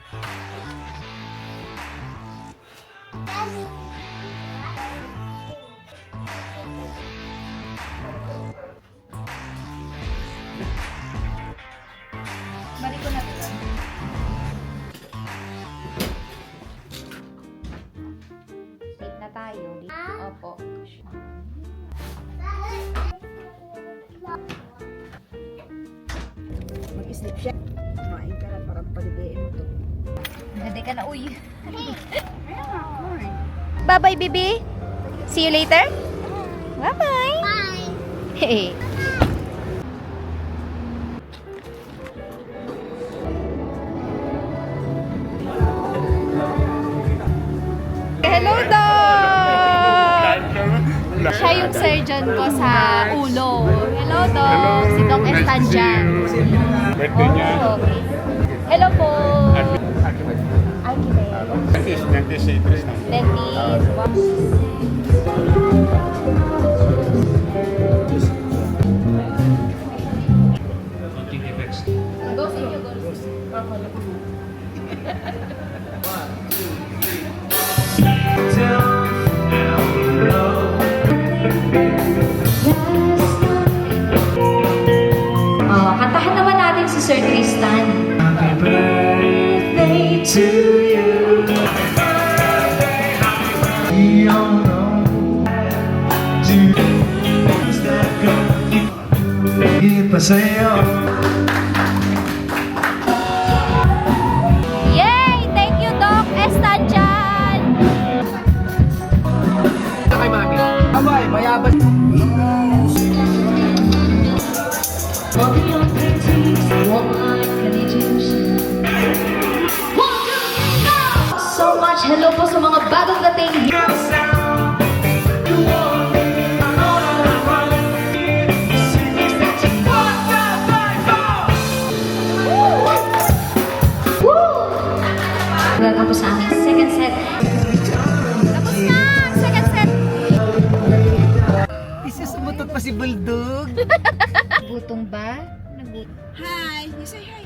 Balik ko na ito. Late na tayo. Opo. Mag-sleep siya. Kumain ka na parang palibiin mo to. Hindi ka na, uy. Bye-bye, baby. See you later. Bye-bye. Bye. Hey. Hello, Doc! Siya yung surgeon ko sa ulo. Hello, Doc. Si Doc Estanjan. Birthday niya. Oh, okay. Hello po. Architect. Dentist. Dentist. Go sa inyo, go. Kantahan naman natin si Sir Tristan. Happy birthday to you. We all know Ipa sa'yo. Yay! Thank you, Doc Estanjan! Kay mami. Abay, mayaban. So much hello po sa mga bagong dating. Tapos sa aming second set. Tapos na! Second set! Isusumutot pa si Bulldog. Gutong ba? Nagut. Hi! You say hi.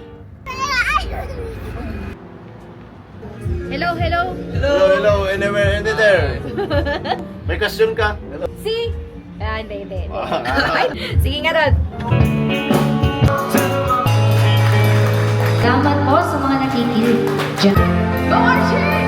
Hello, hello! Hello, anywhere, hindi there. May question ka? Hello. Si? Hindi. Ay, sige nga doon. Salamat po sa mga nakikinig dyan. Go, Archie!